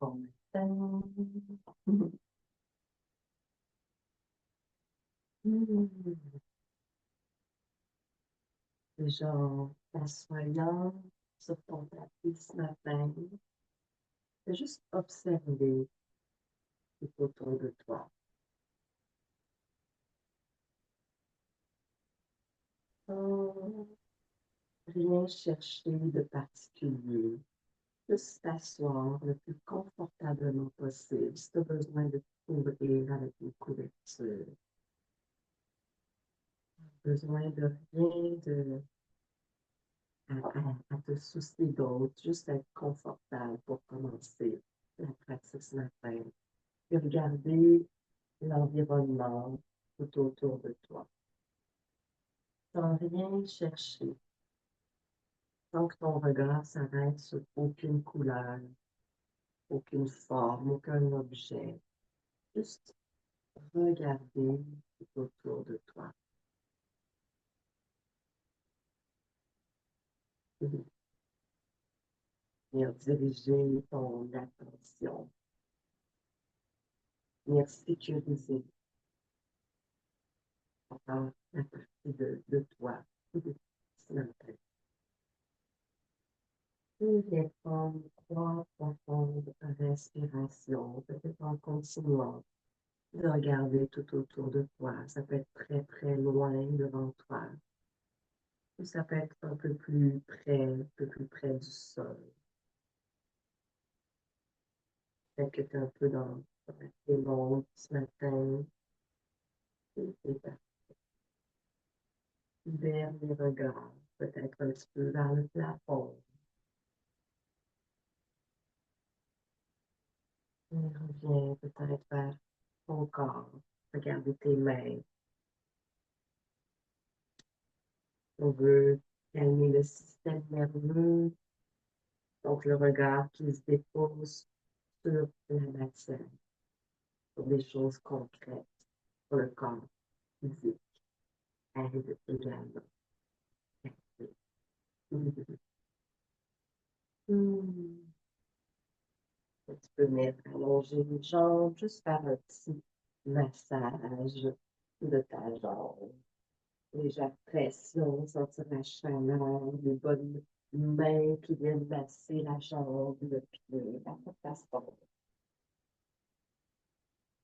Bon matin. Hmm. Déjà, t'assoyant sur ton tapis ce matin, de juste observer tout autour de toi. Sans rien chercher de particulier. Juste t'asseoir le plus confortablement possible. Si tu as besoin de te couvrir avec une couverture, besoin de rien à te soucier d'autre, juste être confortable pour commencer la pratique ce matin. Et regarder l'environnement tout autour de toi, sans rien chercher, sans que ton regard s'arrête sur aucune couleur, aucune forme, aucun objet. Juste regarder tout autour de toi. Venir diriger ton attention, venir sécuriser la partie de toi ce matin. Et viens prendre trois profondes respirations, peut-être en continuant de regarder tout autour de toi. Ça peut être très, très loin devant toi. Ou ça peut être un peu plus près, un peu plus près du sol. Peut-être que tu es un peu dans tes mondes ce matin. Et vers les regards, peut-être un petit peu vers le plafond. Et reviens peut-être vers ton corps. Regarde tes mains. On veut calmer le système nerveux. Donc, le regard qui se dépose sur la matière, sur des choses concrètes, pour le corps physique, aide également. Hmm. Tu peux venir allonger les jambes, juste faire un petit massage de ta jambe. Légère pression, sentir la chaleur, les bonnes mains qui viennent masser la jambe, le pied, la façon,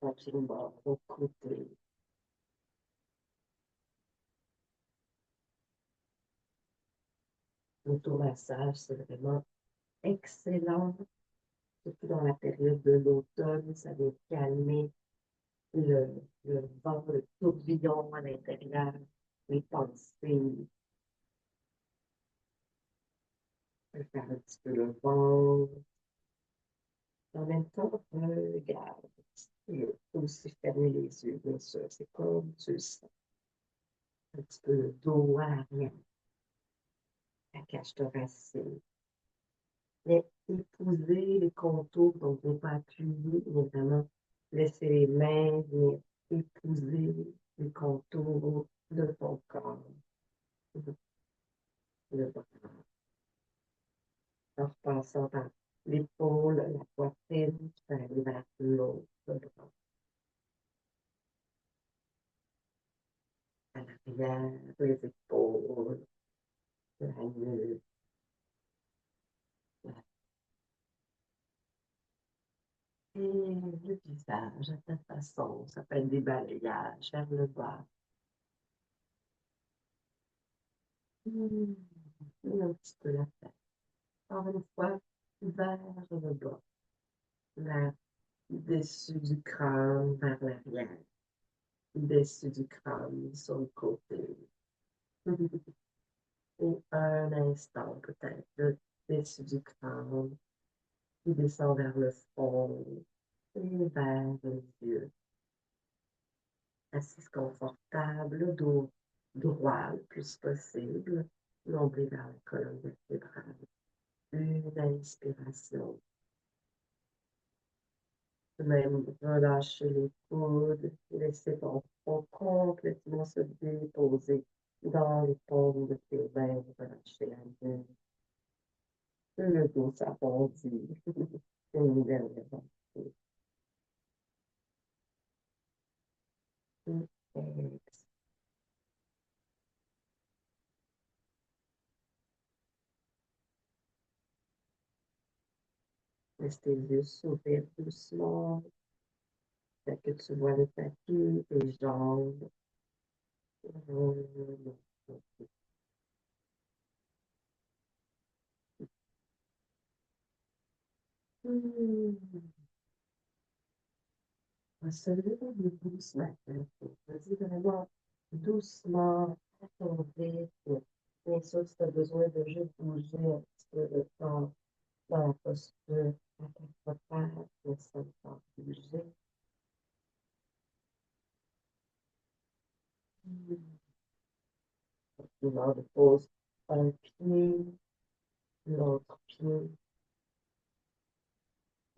tranquillement, au côté. L'automassage, c'est vraiment excellent, surtout dans la période de l'automne, ça vient calmer le, le vent, le tourbillon à l'intérieur, les pensées, faire un petit peu le ventre. En même temps, regarde. Et aussi fermer les yeux, bien sûr. C'est comme tu le sens. Un petit peu le dos à l'arrière, la cage thoracique. Mais épouser les contours, donc ne pas appuyer, mais vraiment laisser les mains venir épouser les contours de ton corps, le bras, en passant par l'épaule, la poitrine, tu peux aller vers l'autre bras, à l'arrière, les épaules, la nuque, la et le visage à ta façon. Ça peut être des balayages vers le bas. Hmm. Et un petit peu la tête. Encore une fois, vers le bas. La dessus du crâne vers l'arrière. Dessus du crâne sur le côté. Et un instant, peut-être, le dessus du crâne qui descend vers le front et vers les yeux. Assise confortable, le dos droit le plus possible, nombril vers la colonne vertébrale. Une inspiration. Même relâcher les coudes, laisser ton front complètement se déposer dans les paumes de tes mains, relâcher la nuque. Le dos s'arrondit. une dernière bouffée. Et laisse tes yeux s'ouvrir doucement. Fait que tu vois le tapis, tes jambes. On va se lever debout ce matin. Vas-y vraiment doucement, à ton rythme. Bien sûr, si tu as besoin de juste bouger un petit peu le corps dans la posture, à quatre pattes, laisse le corps bouger. Une heure de pause, un pied, l'autre pied,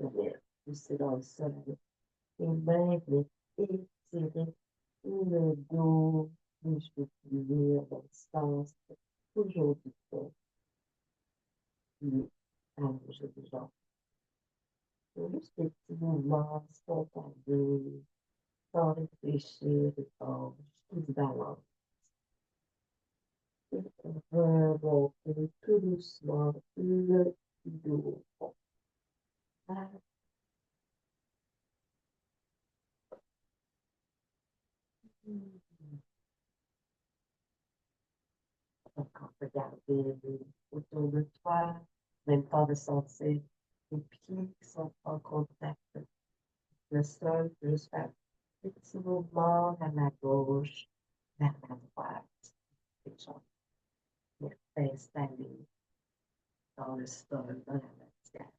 bien pousser dans le sol. Les mains viennent étirer le dos, les cheveux pliés dans le sens, toujours du poids, puis allonger les jambes. C'est juste des petits mouvements spontanés, sans réfléchir, sans juste du balance. Et remonter tout doucement le dos. Ah, encore regarder autour de toi, même temps de sentir les pieds qui sont en contact avec le sol, juste faire des petits mouvements vers la gauche, vers la droite, les jambes bien installées dans le sol, dans la matière.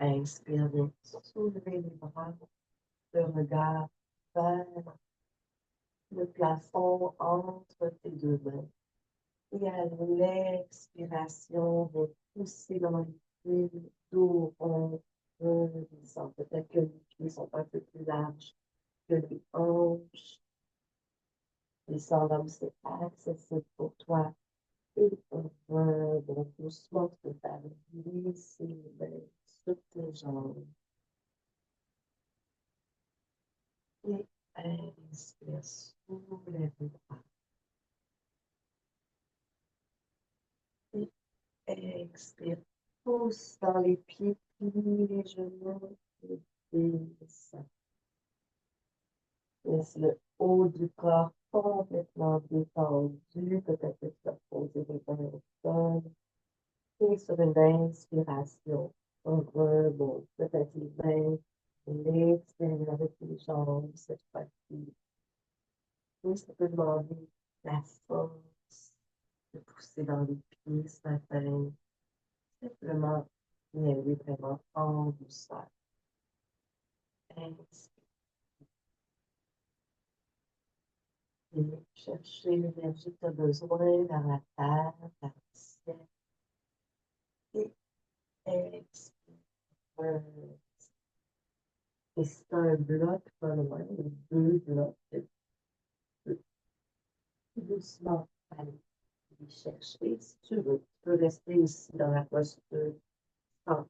Inspire, bien soulever les bras, le regard vers le plafond entre tes deux mains. Et à l'expiration, de pousser dans les pieds, dos rond, redescend. Peut-être que les pieds sont un peu plus larges que les hanches. Descendant, c'est accessible pour toi. Et on remonte doucement, tu peux faire glisser les mains sur tes jambes. Et inspire, soulève les bras. Et expire, pousse dans les pieds, plie les genoux et descend. Laisse le haut du corps complètement détendu. Peut-être que tu vas poser les mains au sol. Et sur une inspiration, on remonte peut-être les mains à l'extérieur de tes jambes cette fois-ci. Et ça peut demander la force de pousser dans les pieds ce matin. Simplement y aller vraiment en douceur. Inspire. Et chercher l'énergie que tu as besoin dans la terre, dans le ciel. Et expire. Et c'est un bloc pas loin, ou deux blocs, tu peux tout doucement aller les chercher si tu veux. Tu peux rester aussi dans la posture sans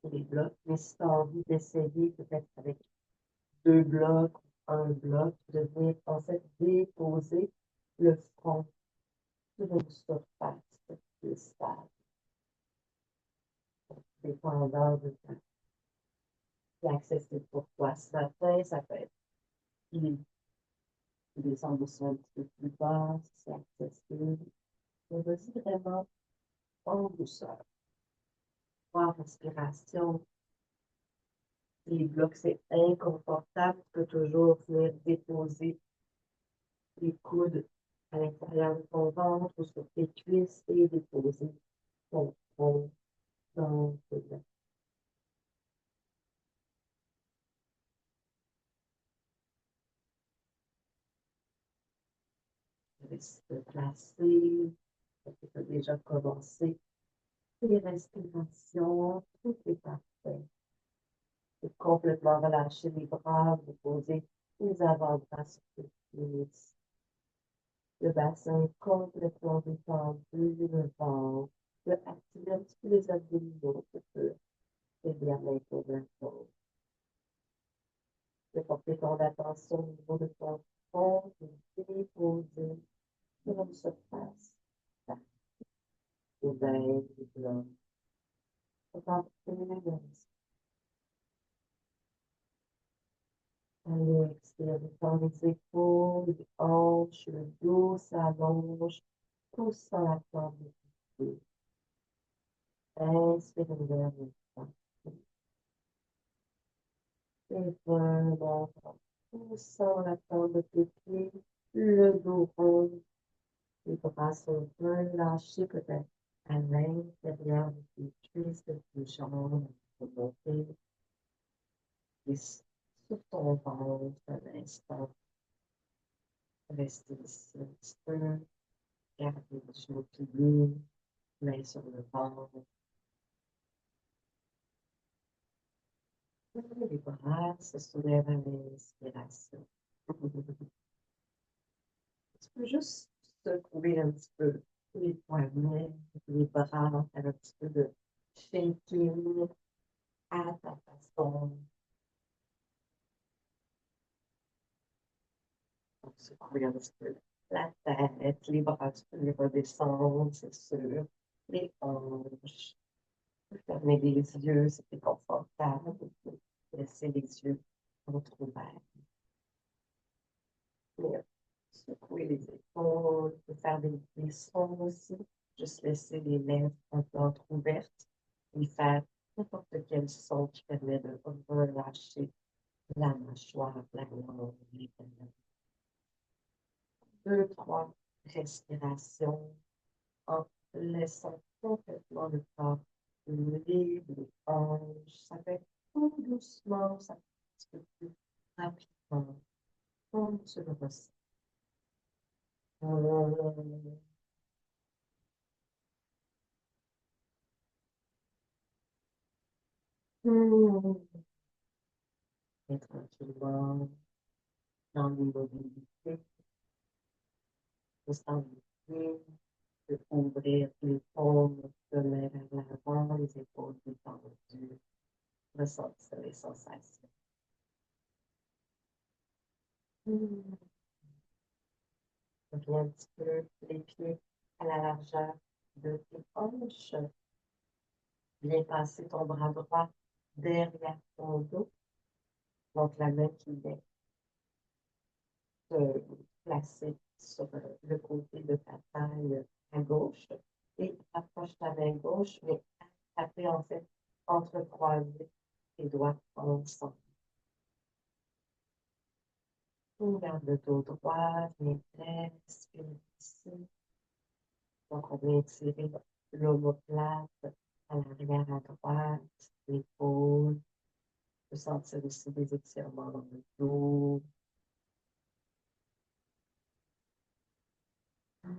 les blocs, mais si tu as envie d'essayer peut-être avec deux blocs, un bloc, de venir en fait déposer le front sur une surface plus stable, dépendant de ta qui est accessible pour toi. Ce matin, ça peut être il descend aussi un petit peu plus bas, si c'est accessible. Mais vas-y vraiment en douceur. En respiration, les blocs, c'est inconfortable. Tu peux toujours venir déposer les coudes à l'intérieur de ton ventre ou sur tes cuisses et déposer ton front dans tes mains. Reste placé. Tu as déjà commencé tes respirations. Tout est parfait. Tu peux complètement relâcher les bras, déposer les avant-bras sur tes cuisses. Le bassin est complètement détendu, le ventre. Je vais activer un petit peu les abdominaux pour que aider à maintenir la forme. Je vais porter ton attention au niveau de ton front et déposer sur une surface. Ouvert, là. Allez, expire, détends les épaules, les hanches, le dos s'allonge, pousse dans la forme du pied. Inspire, ouvert le ventre. Et vraiment, poussant la forme de tes pieds, le dos rond, les bras sont relâchés peut-être à l'intérieur de tes cuisses, de tes jambes, pour monter. Et sur ton ventre, un instant, rester ici un petit peu, garder les genoux pliés, main sur le ventre. Les bras se soulèvent à l'inspiration. Tu peux juste secouer un petit peu les poignets, les bras, faire un petit peu de shaking à ta façon. Donc, secouer un petit peu la tête, les bras, tu peux les redescendre, c'est sûr. Les hanches. Fermer les yeux, c'était confortable. Laisser les yeux entrouverts. Secouer les épaules, faire des sons aussi. Juste laisser les lèvres un peu entrouvertes et faire n'importe quel son qui permet de relâcher la mâchoire, la langue, les lèvres. 2, 3 respirations en laissant complètement le corps libre, les hanches. Ça fait tout doucement, ça fait un petit peu plus rapidement, comme tu le ressens. Et tranquillement, dans l'immobilité, juste en de ouvrir les paumes de main vers l'avant, les épaules détendues, ressentir les sensations. Reviens un petit peu les pieds à la largeur de tes hanches. Viens passer ton bras droit derrière ton dos. Donc, la main qui vient se placer sur le côté de ta taille à gauche. Et approche ta main gauche, mais après, en fait, entrecroiser tes doigts ensemble. On garde le dos droit, viens respirer ici. Donc, on vient tirer l'omoplate à l'arrière à droite, l'épaule. On peut sentir aussi des étirements dans le dos. On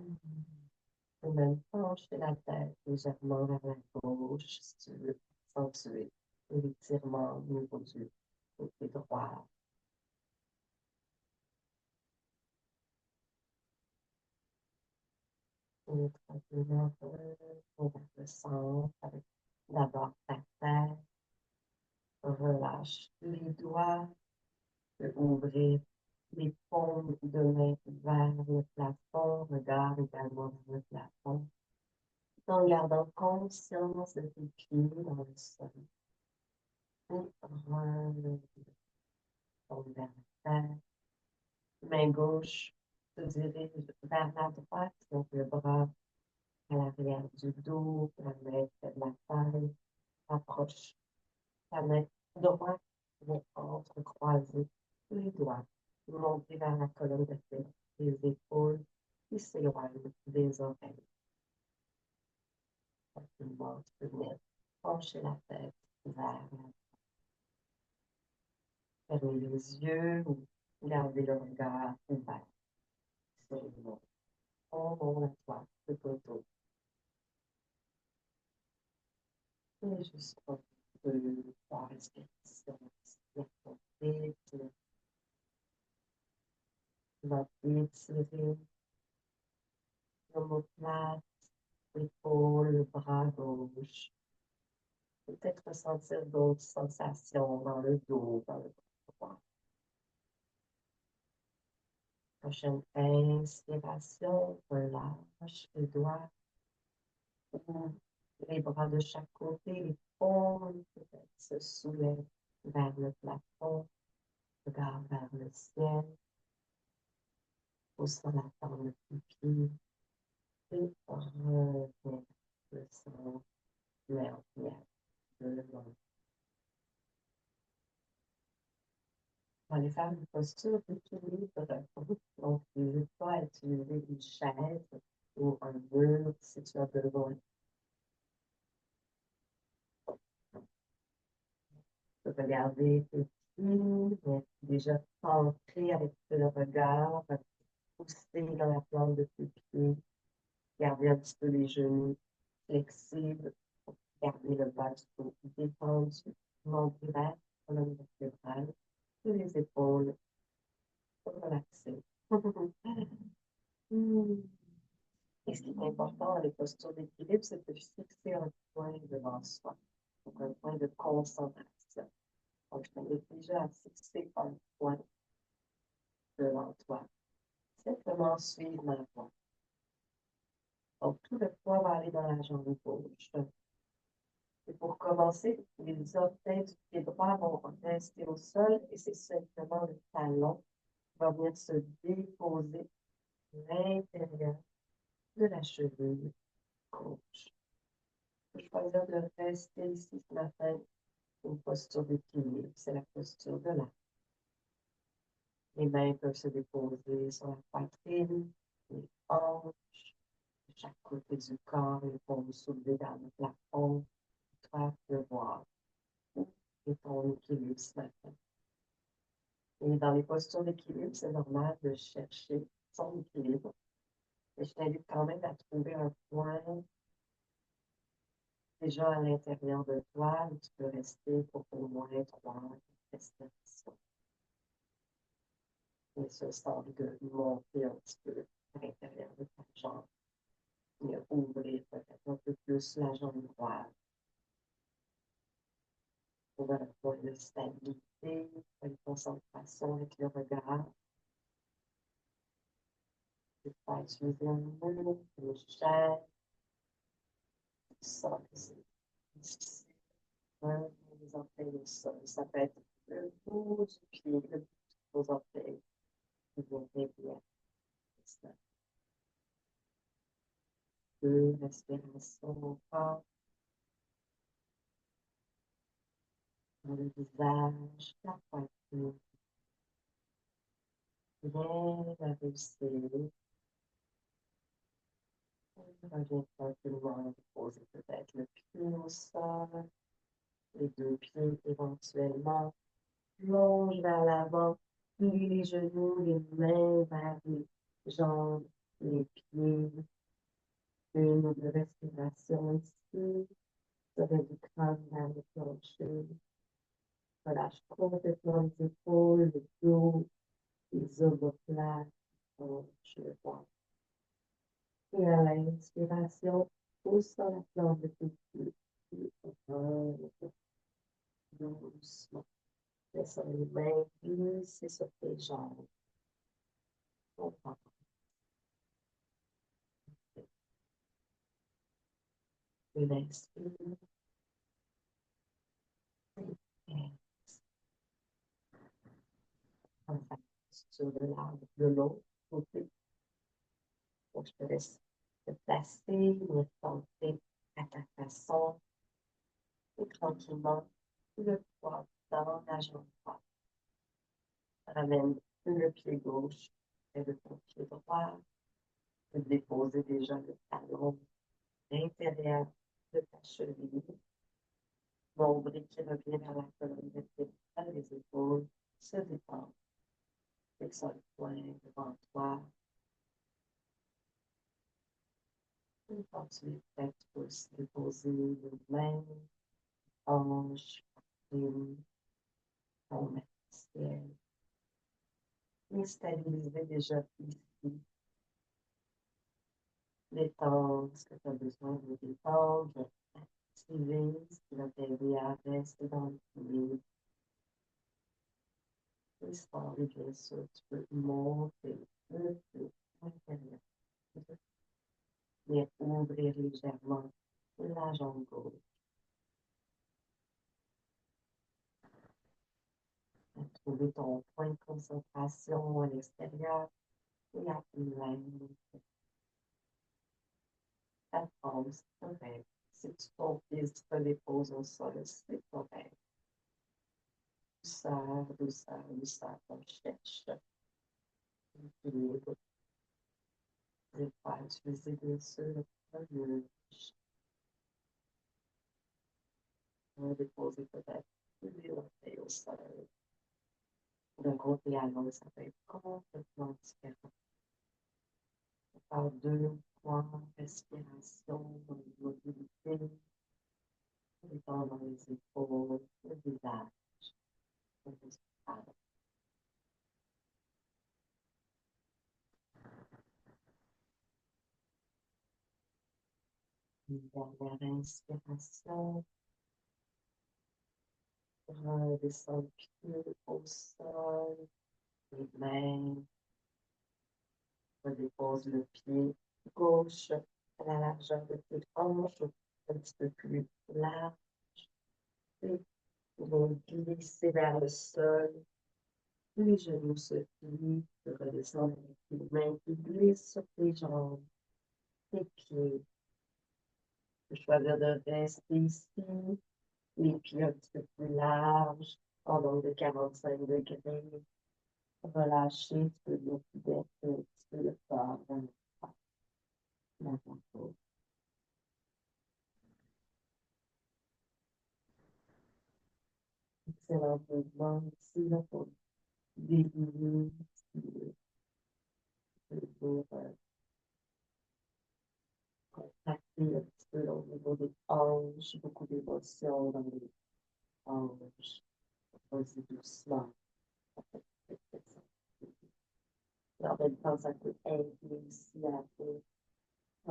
peut même pencher la tête légèrement vers la gauche si tu veux accentuer l'étirement au niveau du côté droit. Et tranquillement, on va le centre avec d'abord ta tête. Relâche les doigts, ouvrir les paumes de main vers le plafond, regarde également vers le plafond, tout en gardant conscience de tes pieds dans le sol. Et relève tombe vers la terre. Main gauche se dirige vers la droite, donc le bras à l'arrière du dos, la main de la taille, approche ta main droite, vient entrecroiser les doigts, monter vers la colonne vertébrale, les épaules qui s'éloignent des oreilles. Tranquillement, tu peux venir pencher la tête vers fermer les yeux ou garder le regard ouvert sur le monde. On monte à toi, tout autour. Et juste pour 2, 3 respirations, respire ton rythme, tu vas étirer omoplate, l'épaule, le bras gauche. Peut-être ressentir d'autres sensations dans le dos, dans le bras. Prochaine inspiration, relâche les doigts, les bras de chaque côté, les paumes peut-être se soulèvent vers le plafond, regard vers le ciel, poussant la forme du pied et revient le sang nerveux de l'eau. On va aller faire une posture d'équilibre. Donc, n'hésite pas à utiliser une chaise ou un mur si tu as besoin. Tu peux regarder tes pieds, mais déjà centré avec le regard, pousser dans la plante de tes pieds, garder un petit peu les genoux flexibles, garder le bas du dos détendu, mandibulaire, colonne vertébrale, et les épaules relaxées. Et ce qui est important dans les postures d'équilibre, c'est de fixer un point devant soi, donc un point de concentration. Donc, je t'invite déjà à fixer un point devant toi. Simplement suivre ma voie. Donc, tout le poids va aller dans la jambe gauche. Et pour commencer, les orteils du pied droit vont rester au sol et c'est simplement le talon qui va venir se déposer à l'intérieur de la cheville gauche. Je vais choisir de rester ici ce matin, une posture d'équilibre. C'est la posture de l'arc. Les mains peuvent se déposer sur la poitrine, les hanches, de chaque côté du corps, les paumes soulevées vers le plafond. Toi, tu peux voir où est ton équilibre ce matin. Et dans les postures d'équilibre, c'est normal de chercher son équilibre. Et je t'invite quand même à trouver un point déjà à l'intérieur de toi où tu peux rester pour au moins 3 respirations. Et ce semble de monter un petit peu à l'intérieur de ta jambe. Et ouvrir peut-être un peu plus la jambe droite. Pour un point de stabilité, une concentration avec le regard. Tu peux utiliser un mot, une chaise. Tu sens que c'est difficile. Les orteils au sol. Ça peut être le bout du pied, le bout des orteils. Vous verrez bien. Deux respirations encore dans le visage, la poitrine. Bien abaissé. Reviens tranquillement poser peut-être le pied au sol, les deux pieds éventuellement. Plonge vers l'avant, plie les genoux, les mains vers les jambes, les pieds. Une ou deux respirations ici. Serait du crâne vers le plancher. Relâche complètement les épaules, le dos, les omoplates, le ventre. Et à l'inspiration, pousse dans la plante de tes pieds. Doucement. Laisse les mains glisser sur tes jambes. Une inspire. Enfin, sur de l'arbre de l'autre côté. Donc, je te laisse te placer, me tenter à ta façon. Et tranquillement, le poids dans la jambe droite. Ramène le pied gauche et le pied droit. Tu peux déposer déjà le talon à l'intérieur de ta cheville. Nombril qui revient vers la colonne vertébrale, les épaules se détendent. Fixons le poing devant toi. Et quand tu es prêt, tu peux aussi déposer les mains, hanches, poitrine, ton ciel. Et stabiliser déjà ici détendre ce que tu as besoin de détendre, activer ce qui va t'aider à rester dans l'équilibre. Histoire, et bien sûr, tu peux monter un peu à l'intérieur, mais ouvrir légèrement la jambe gauche. Trouver ton point de concentration à l'extérieur et à même ta forme, c'est correct. Si tu ton pied se dépose au sol, c'est correct. Douceur, douceur, douceur, on cherche l'équilibre. Des fois, utiliser bien sûr le on va déposer peut-être les orteils au sol. D'un côté à l'autre, ça peut être complètement différent. On faire deux, trois respirations, mobilité, détendre les épaules, le visage, le visage. Une dernière inspiration, redescendre le pied au sol, les mains, redépose le pied gauche à la largeur de tes hanches, un petit peu plus large, et vous glisser vers le sol. Les genoux se plient, tu redescends avec les mains qui glissent sur tes jambes, tes pieds. Tu peux choisir de rester ici, les pieds un petit peu plus larges, en angle de 45 degrés. Relâcher, tu peux le baisser un petit peu le corps dans ta peau. Excellent mouvement ici, là, pour délier, pour contacter un petit peu au niveau des hanches, beaucoup d'émotions dans les hanches. Vas-y doucement. Et en même temps, ça peut aider aussi à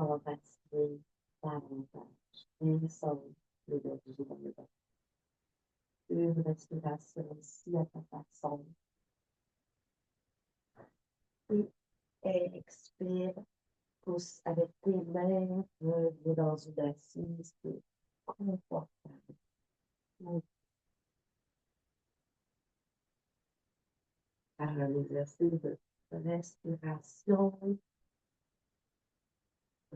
empathiser davantage. Descendre l'énergie dans le bas. Une respiration aussi à ta façon. Et expire. Pousse avec tes mains, reviens dans une assise qui est confortable. Par un exercice de respiration.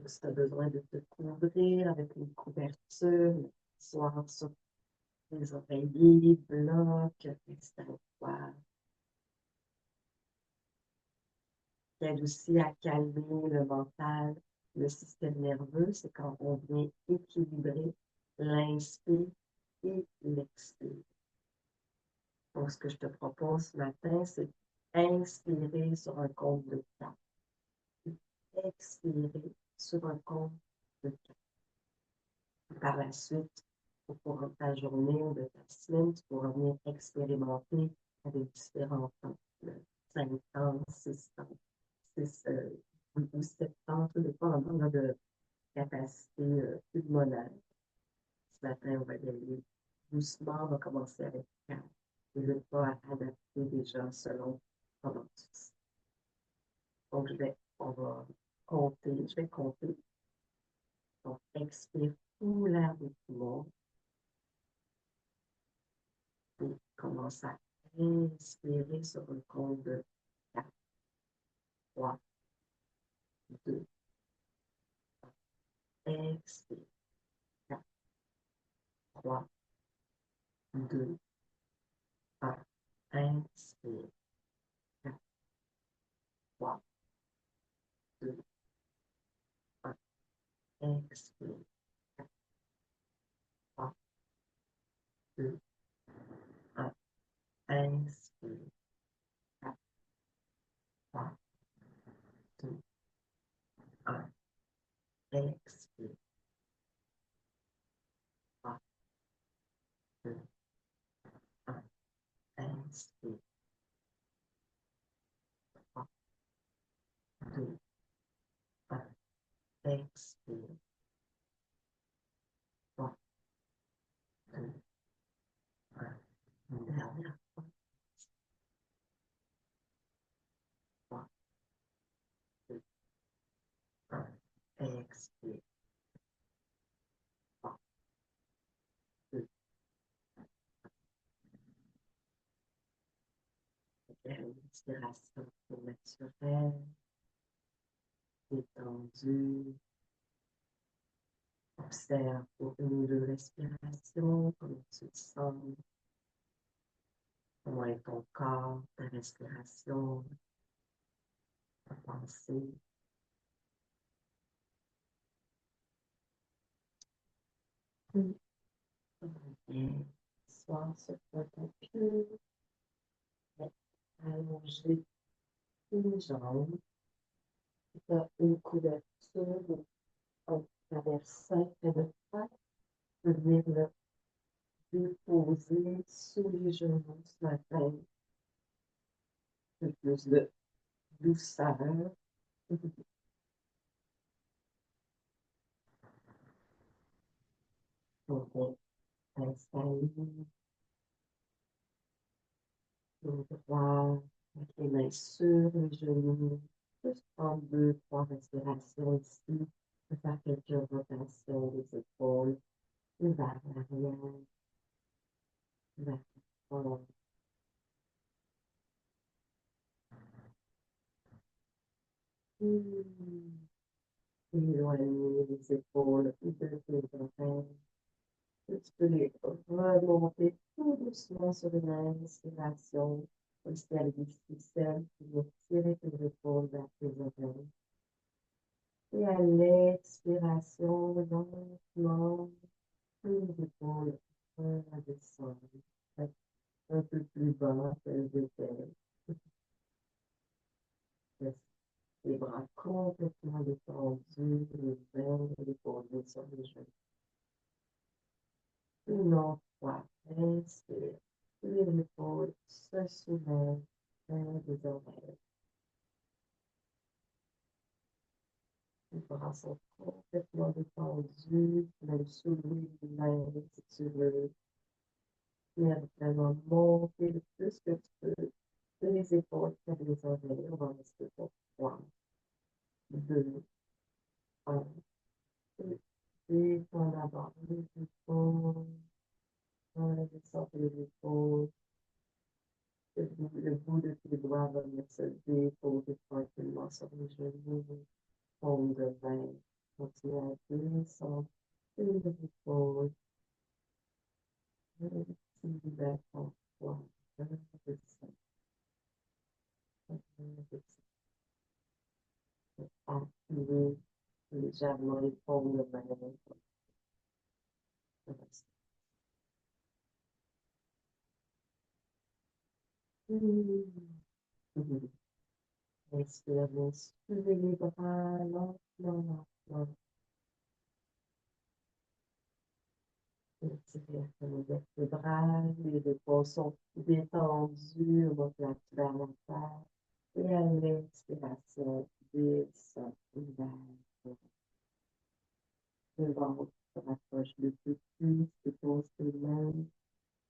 Si tu as besoin de te couvrir avec une couverture, soit sur les oreillers, bloc, installe-toi. Qui aide aussi à calmer le mental, le système nerveux, c'est quand on vient équilibrer l'inspire et l'expire. Donc, ce que je te propose ce matin, c'est inspirer sur un compte de 4. Expirer sur un compte de 4. Par la suite, au cours de ta journée ou de ta semaine, tu pourras venir expérimenter avec différents temps. 5 temps, 6 temps, 6 ou 7 temps, tout dépendant de capacité pulmonaire. Ce matin, on va y aller doucement, on va commencer avec 4. Et le pas à adapter déjà selon comment tu te sens. Donc, on va compter, je vais compter. Donc, expire tout l'air des poumons et commence à inspirer sur un compte de 4, 3, 2, expire, 4, 3, 2, 1, inspire, 4, 3, 2, 1, expire, 4, 3, 2, 1, inspire, 4, 3, 2, 1, expire, 3, 2, 1, inspire, 3, 2, 1, Faire une respiration plus naturelle, détendue. Observe pour une ou deux respirations, comment tu te sens, comment est ton corps, ta respiration, ta pensée. Puis, bien, soir sur ton tapis, allonger les jambes, tu as une couverture en traversant près de toi, tu peux venir le déposer sous les genoux ce matin, un peu plus de douceur. Pour bien t'installer, dos droit, avec les mains sur les genoux, juste prendre deux, trois respirations ici, de faire quelques rotations des épaules, vers l'arrière, vers l'avant. Éloigner les épaules de tes oreilles. Tu peux les remonter tout doucement sur une inspiration, comme si elle était celle qui va tirer tes épaules vers tes oreilles. Et à l'expiration, lentement, les épaules redescendent un peu plus bas qu'elles étaient. Laisse les bras complètement détendus, les mains déposées sur les genoux. Une autre fois, inspire. Les épaules se soulèvent vers les oreilles. Les bras sont complètement détendus, même soulever les mains si tu veux. Mais vraiment monter le plus que tu peux. Les épaules vers les oreilles. On va rester pour 3, 2, 1. Et en avant, les épaules. On descend les épaules. Le bout de tes doigts va venir se déposer tranquillement sur les genoux. Paume de main. Continue à descendre les épaules. Libère ton poids. Redescends. Activer légèrement les paumes de main. Inspire, suivez les bras lentement, lentement. Étirez les vertébrales, les épaules sont détendues, on va placer vers la terre. Et à l'expiration, descend vers le ventre, se rapproche le plus plus, dépose tes mains,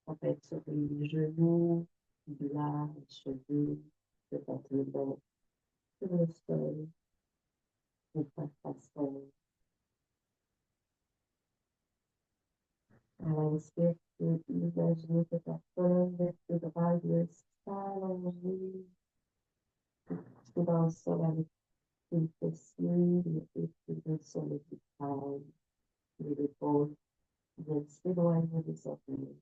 en fait sur les genoux, là, les cheveux, peut-être le dos, sur le sol, de ta façon. À l'inspire, tu peux imaginer que ta colonne vertébrale vient s'allonger jusque dans le sol avec tes fessiers, les pieds sur les épaules, les épaules viennent s'éloigner des orteils.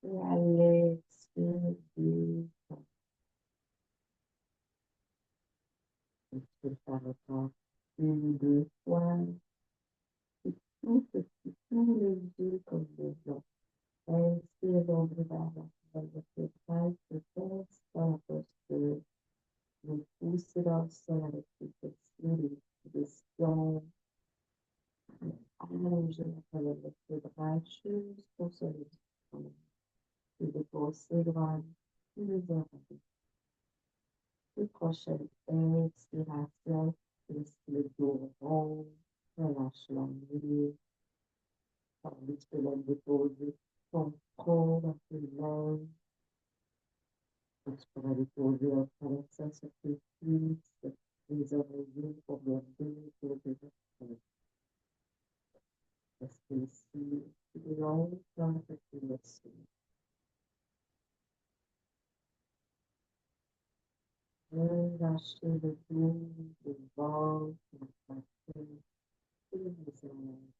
Et à l'expire, descend. Tu peux faire encore une ou deux fois. C'est tout petit, tous les yeux comme des gens. Inspire donc vers la colonne vertébrale, se pose dans la posture. Vous poussez dans le sol avec les fessiers, les positions. Allongez la colonne vertébrale jusqu'au sommet du front. Les épaules s'éloignent, les oreilles. Et prochaine expiration, laisse le dos rond, relâche la nuque. Tandis que tu peux même déposer ton front dans tes mains. Tu pourras déposer un traversant sur tes cuisses, les oreillers pour bien déposer tes oreilles. Parce que ici, longtemps que tu le suis. Relâchez le dos, le ventre, la poitrine, et les hanches,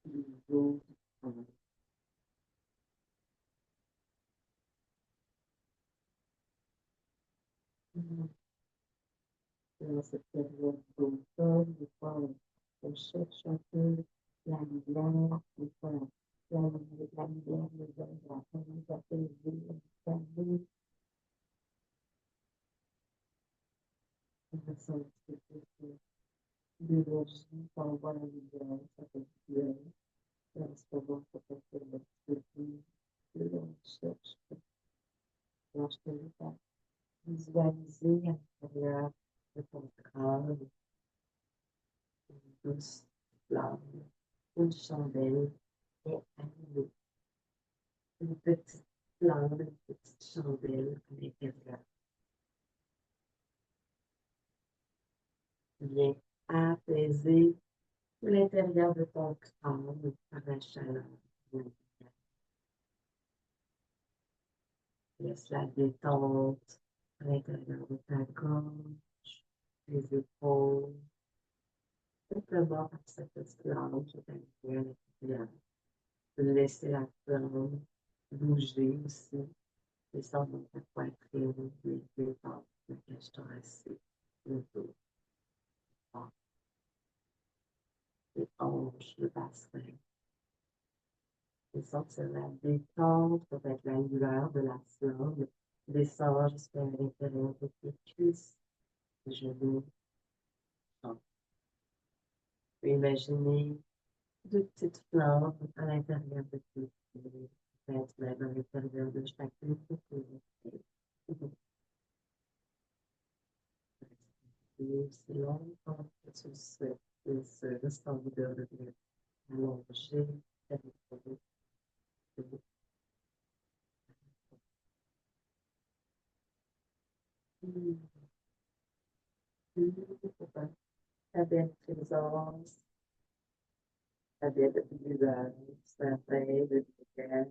le dos du corps. Dans cette période d'automne, des fois, on cherche un peu la lumière, des fois, la lumière nous donne la famille d'apaiser, de calmer, on ressent un petit peu d'énergie quand on voit la lumière, ça fait du bien. Et en ce moment, ça peut faire un petit peu plus, on cherche, alors je t'invite à visualiser à l'intérieur de ton crâne une douce flamme, une chandelle est allumée, une petite flamme, une petite chandelle à l'intérieur. Viens apaiser l'intérieur de ton crâne par la chaleur. Laisse la détente à l'intérieur de ta gorge, les épaules, simplement par cette flamme qui est allumée à l'intérieur. Laisser la flamme bouger aussi, descendre dans ta poitrine, les détendre, la cage thoracique, le dos, les hanches, le bassin. Et sentir la détente, peut-être la lueur de la flamme, descend jusqu'à l'intérieur de tes cuisses, tes genoux. Tu peux imaginer deux petites flammes à l'intérieur de tes pieds, peut-être même à l'intérieur de chacune de tes pieds. Et aussi longtemps que tu le souhaites, et ce, juste envie de revenir allongé, ta belle présence, ta belle lueur, ta belle lumière.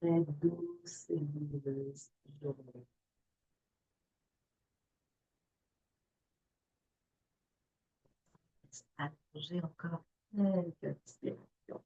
Très douce et lumineuse journée. Allonger encore quelques respirations.